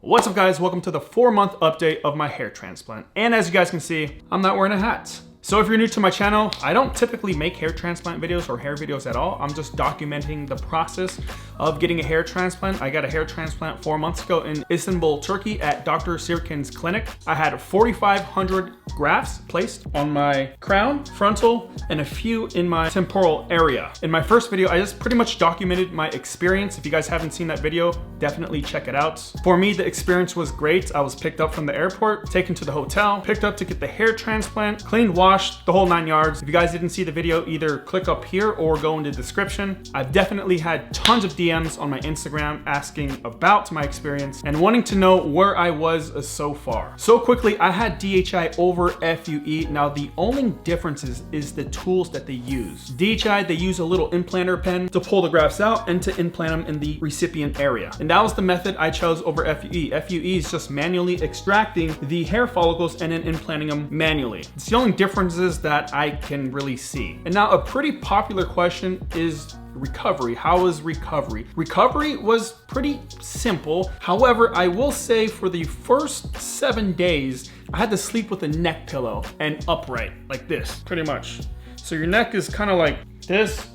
What's up guys, welcome to the 4-month update of my hair transplant. And as you guys can see, I'm not wearing a hat. So if you're new to my channel, I don't typically make hair transplant videos or hair videos at all. I'm just documenting the process of getting a hair transplant. I got a hair transplant 4 months ago in Istanbul, Turkey at Dr. Serkan's clinic. I had 4,500 grafts placed on my crown, frontal, and a few in my temporal area. In my first video, I just pretty much documented my experience. If you guys haven't seen that video, definitely check it out. For me, the experience was great. I was picked up from the airport, taken to the hotel, picked up to get the hair transplant, cleaned, washed, the whole 9 yards. If you guys didn't see the video, either click up here or go in the description. I've definitely had tons of DMs on my Instagram asking about my experience and wanting to know where I was so far. So quickly, I had DHI over FUE. Now the only difference is the tools that they use. DHI, they use a little implanter pen to pull the grafts out and to implant them in the recipient area. And that was the method I chose over FUE. FUE is just manually extracting the hair follicles and then implanting them manually. It's the only differences that I can really see. And now a pretty popular question is recovery. How is recovery? Recovery was pretty simple. However, I will say for the first 7 days, I had to sleep with a neck pillow and upright like this, pretty much. So your neck is kind of like this,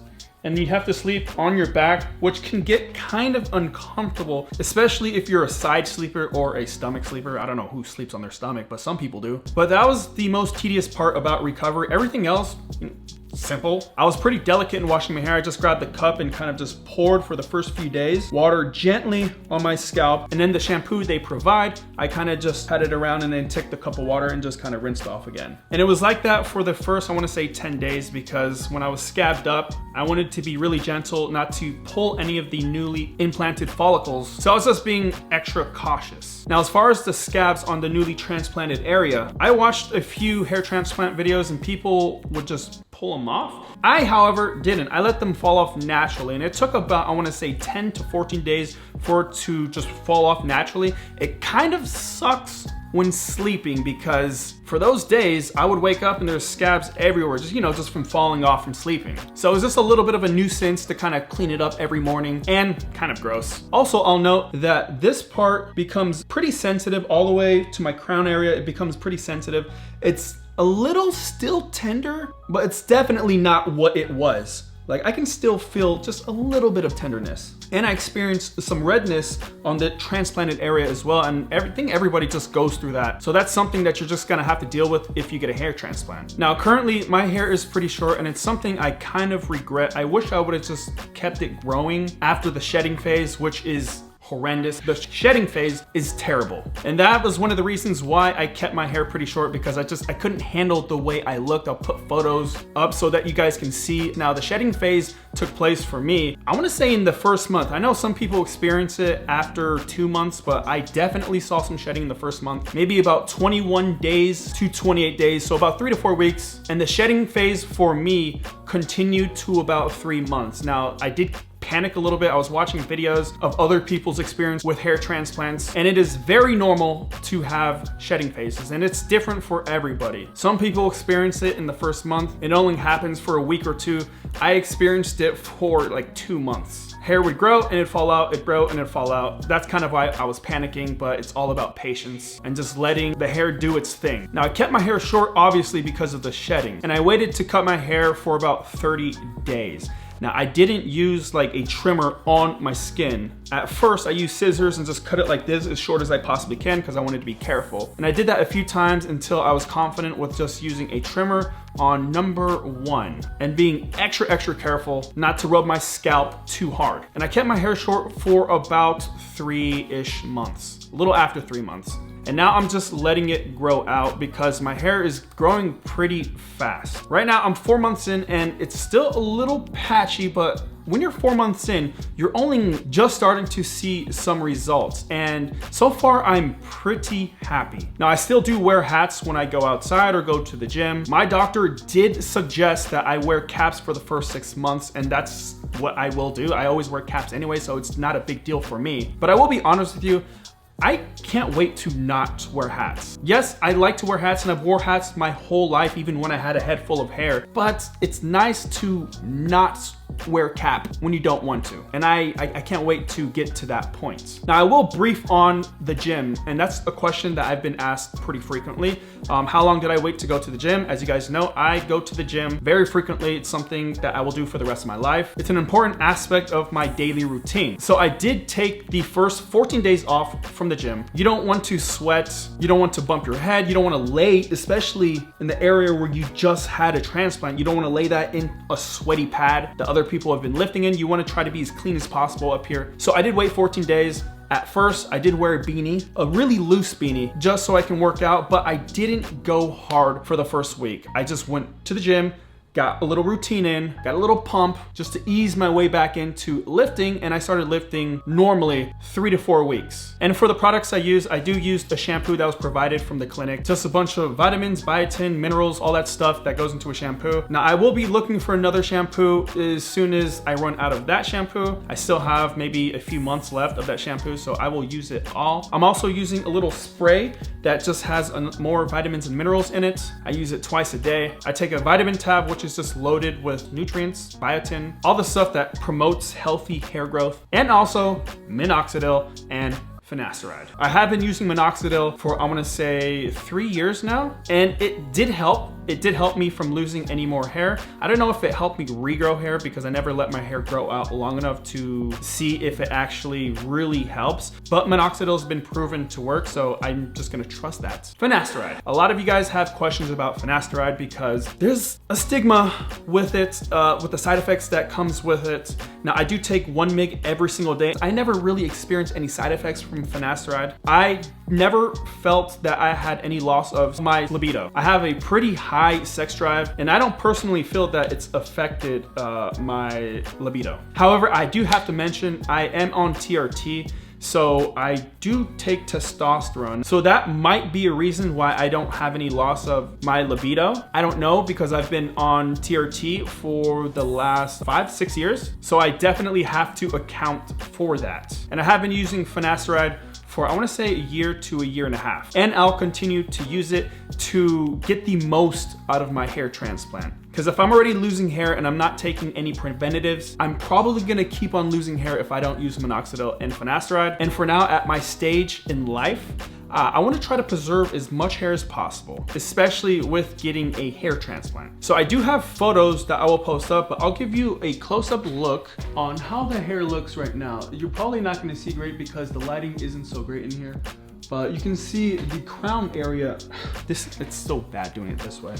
and you have to sleep on your back, which can get kind of uncomfortable, especially if you're a side sleeper or a stomach sleeper. I don't know who sleeps on their stomach, but some people do. But that was the most tedious part about recovery. Everything else, simple. I was pretty delicate in washing my hair. I just grabbed the cup and kind of just poured for the first few days. Water gently on my scalp. And then the shampoo they provide, I kind of just had it around and then took the cup of water and just kind of rinsed off again. And it was like that for the first, I want to say 10 days, because when I was scabbed up, I wanted to be really gentle, not to pull any of the newly implanted follicles. So I was just being extra cautious. Now, as far as the scabs on the newly transplanted area, I watched a few hair transplant videos and people would just pull them off. I, however, didn't. I let them fall off naturally, and it took about, I want to say 10 to 14 days for it to just fall off naturally. It kind of sucks when sleeping, because for those days I would wake up and there's scabs everywhere, just, you know, just from falling off from sleeping. So it was just a little bit of a nuisance to kind of clean it up every morning, and kind of gross. Also, I'll note that this part becomes pretty sensitive all the way to my crown area. It becomes pretty sensitive. It's a little still tender, but it's definitely not what it was. Like, I can still feel just a little bit of tenderness. And I experienced some redness on the transplanted area as well. And everybody just goes through that. So that's something that you're just gonna have to deal with if you get a hair transplant. Now, currently my hair is pretty short, and it's something I kind of regret. I wish I would have just kept it growing after the shedding phase, which is horrendous. The shedding phase is terrible. And that was one of the reasons why I kept my hair pretty short, because I couldn't handle the way I looked. I'll put photos up so that you guys can see. Now, the shedding phase took place for me, I want to say in the first month. I know some people experience it after 2 months, but I definitely saw some shedding in the first month, maybe about 21 days to 28 days. So about 3 to 4 weeks. And the shedding phase for me continued to about 3 months. Now, I did panic a little bit. I was watching videos of other people's experience with hair transplants, and it is very normal to have shedding phases, and it's different for everybody. Some people experience it in the first month. It only happens for a week or two. I experienced it for like 2 months. Hair would grow and it'd fall out, it'd grow and it'd fall out. That's kind of why I was panicking, but it's all about patience and just letting the hair do its thing. Now, I kept my hair short, obviously, because of the shedding, and I waited to cut my hair for about 30 days. Now, I didn't use like a trimmer on my skin. At first, I used scissors and just cut it like this, as short as I possibly can, because I wanted to be careful. And I did that a few times until I was confident with just using a trimmer on number 1 and being extra careful not to rub my scalp too hard. And I kept my hair short for about 3-ish months, a little after 3 months. And now I'm just letting it grow out because my hair is growing pretty fast. Right now I'm 4 months in and it's still a little patchy, but when you're 4 months in, you're only just starting to see some results. And so far I'm pretty happy. Now, I still do wear hats when I go outside or go to the gym. My doctor did suggest that I wear caps for the first 6 months, and that's what I will do. I always wear caps anyway, so it's not a big deal for me. But I will be honest with you, I can't wait to not wear hats. Yes, I like to wear hats, and I've wore hats my whole life, even when I had a head full of hair, but it's nice to not wear a cap when you don't want to. And I can't wait to get to that point. Now I will brief on the gym, and that's a question that I've been asked pretty frequently. How long did I wait to go to the gym? As you guys know, I go to the gym very frequently. It's something that I will do for the rest of my life. It's an important aspect of my daily routine. So I did take the first 14 days off from the gym. You don't want to sweat. You don't want to bump your head. You don't want to lay, especially in the area where you just had a transplant. You don't want to lay that in a sweaty pad that other people have been lifting in. You want to try to be as clean as possible up here. So I did wait 14 days. At first, I did wear a beanie, a really loose beanie, just so I can work out, but I didn't go hard for the first week. I just went to the gym, got a little routine in, got a little pump just to ease my way back into lifting, and I started lifting normally 3 to 4 weeks. And for the products I do use the shampoo that was provided from the clinic, just a bunch of vitamins, biotin, minerals, all that stuff that goes into a shampoo. Now I will be looking for another shampoo as soon as I run out of that shampoo. I still have maybe a few months left of that shampoo, so I will use it all. I'm also using a little spray that just has more vitamins and minerals in it. I use it twice a day. I take a vitamin tab, which is just loaded with nutrients, biotin, all the stuff that promotes healthy hair growth, and also minoxidil and Finasteride. I have been using minoxidil for, I wanna say 3 years now, and it did help. It did help me from losing any more hair. I don't know if it helped me regrow hair because I never let my hair grow out long enough to see if it actually really helps, but minoxidil has been proven to work, so I'm just gonna trust that. Finasteride. A lot of you guys have questions about Finasteride because there's a stigma with it, with the side effects that comes with it. Now, I do take 1 mg every single day. I never really experienced any side effects from Finasteride. I never felt that I had any loss of my libido. I have a pretty high sex drive, and I don't personally feel that it's affected my libido. However, I do have to mention I am on TRT, so I do take testosterone. So that might be a reason why I don't have any loss of my libido. I don't know, because I've been on TRT for the last 5-6 years. So I definitely have to account for that. And I have been using Finasteride for, I wanna say, 1 year to 1.5 years. And I'll continue to use it to get the most out of my hair transplant. Because if I'm already losing hair and I'm not taking any preventatives, I'm probably gonna keep on losing hair if I don't use minoxidil and Finasteride. And for now, at my stage in life, I want to try to preserve as much hair as possible, especially with getting a hair transplant. So I do have photos that I will post up, but I'll give you a close-up look on how the hair looks right now. You're probably not going to see great because the lighting isn't so great in here, but you can see the crown area. It's so bad doing it this way.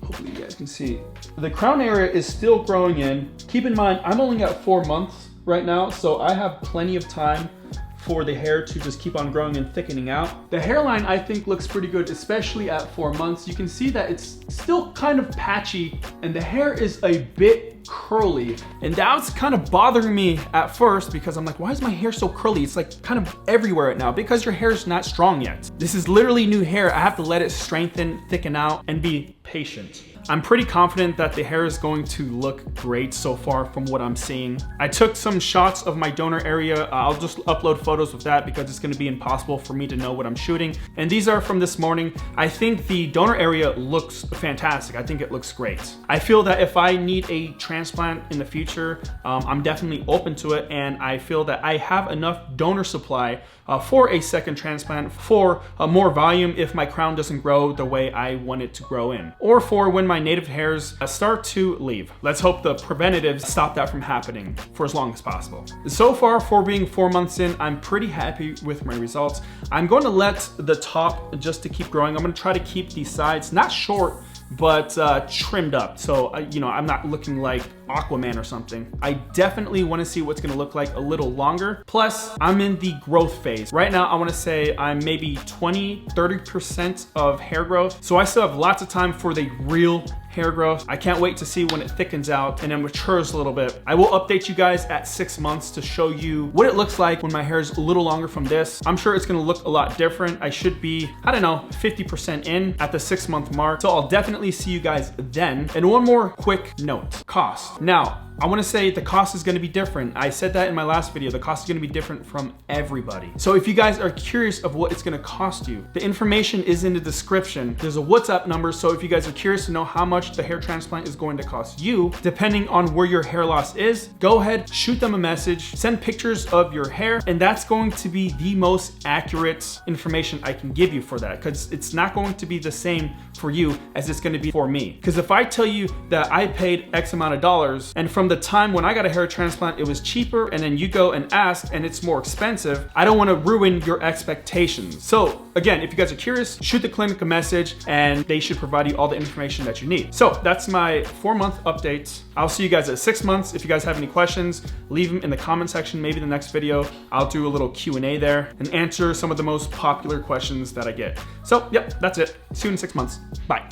Hopefully you guys can see. The crown area is still growing in. Keep in mind, I'm only at 4 months right now, so I have plenty of time for the hair to just keep on growing and thickening out. The hairline, I think, looks pretty good, especially at 4 months. You can see that it's still kind of patchy and the hair is a bit curly. And that's kind of bothering me at first because I'm like, why is my hair so curly? It's like kind of everywhere right now because your hair is not strong yet. This is literally new hair. I have to let it strengthen, thicken out, and be patient. I'm pretty confident that the hair is going to look great so far from what I'm seeing. I took some shots of my donor area. I'll just upload photos of that because it's gonna be impossible for me to know what I'm shooting. And these are from this morning. I think the donor area looks fantastic. I think it looks great. I feel that if I need a transplant in the future, I'm definitely open to it. And I feel that I have enough donor supply for a second transplant, for more volume if my crown doesn't grow the way I want it to grow in, or for when my native hairs start to leave. Let's hope the preventatives stop that from happening for as long as possible. So far, for being 4 months in, I'm pretty happy with my results. I'm going to let the top just to keep growing. I'm going to try to keep the sides not short, but trimmed up. So, you know, I'm not looking like Aquaman or something. I definitely want to see what's going to look like a little longer. Plus, I'm in the growth phase. Right now, I want to say I'm maybe 20-30% of hair growth. So I still have lots of time for the real hair growth. I can't wait to see when it thickens out and it matures a little bit. I will update you guys at 6 months to show you what it looks like when my hair is a little longer from this. I'm sure it's gonna look a lot different. I should be, I don't know, 50% in at the 6-month mark. So I'll definitely see you guys then. And one more quick note, cost. Now, I wanna say the cost is gonna be different. I said that in my last video, the cost is gonna be different from everybody. So if you guys are curious of what it's gonna cost you, the information is in the description. There's a WhatsApp number, so if you guys are curious to know how much much the hair transplant is going to cost you, depending on where your hair loss is, go ahead, shoot them a message, send pictures of your hair, and that's going to be the most accurate information I can give you for that, because it's not going to be the same for you as it's going to be for me. Because if I tell you that I paid X amount of dollars, and from the time when I got a hair transplant it was cheaper, and then you go and ask and it's more expensive, I don't want to ruin your expectations. So again, if you guys are curious, shoot the clinic a message and they should provide you all the information that you need. So that's my 4-month update. I'll see you guys at 6 months. If you guys have any questions, leave them in the comment section. Maybe the next video I'll do a little Q&A there and answer some of the most popular questions that I get. So yep, that's it. See you in 6 months. Bye.